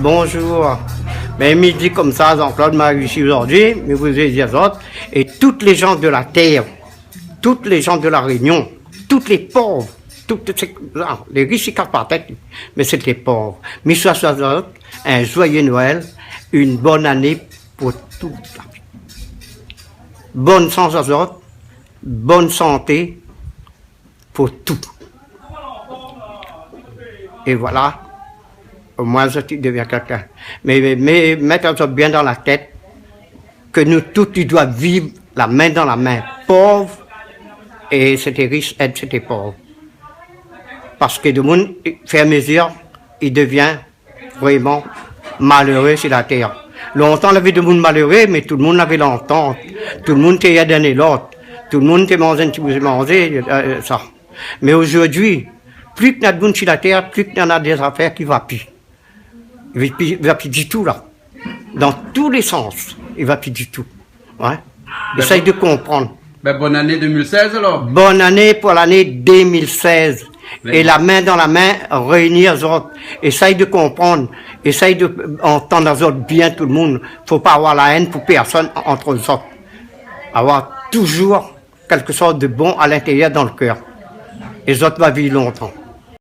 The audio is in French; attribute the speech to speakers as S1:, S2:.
S1: bonjour. Mais midi comme ça, Jean-Claude m'a réussi aujourd'hui, mais vous avez les autres, et toutes les gens de la terre, toutes les gens de la Réunion, toutes les pauvres, les riches ils cassent par tête, mais c'est les pauvres. Mais soit un joyeux Noël, une bonne année pour tout. Bonne chance aux autres, bonne santé pour tout. Et voilà, au moins je deviens quelqu'un. Mais mettez-vous bien dans la tête que nous tous, tu dois vivre la main dans la main. Pauvre, et c'était riche, aide c'était pauvre. Parce que le monde fait mesure, il devient vraiment malheureux sur la terre. Longtemps, il y avait des monde malheureux, mais tout le monde avait l'entente. Tout le monde était aidé l'autre. Tout le monde était mangé un petit peu manger, ça. Mais aujourd'hui, plus qu'il y a de monde sur la terre, plus qu'il y en a des affaires qui ne vont plus. Il ne va plus du tout, là. Dans tous les sens, il ne va plus du tout. Ouais. Essaye de comprendre.
S2: Ben, bonne année 2016 alors.
S1: Bonne année pour l'année 2016. Et la main dans la main, réunir les autres. Essaye de comprendre. Essaye d'entendre les autres bien, tout le monde. Il ne faut pas avoir la haine pour personne entre les autres. Avoir toujours quelque chose de bon à l'intérieur dans le cœur. Et les autres vont vivre longtemps.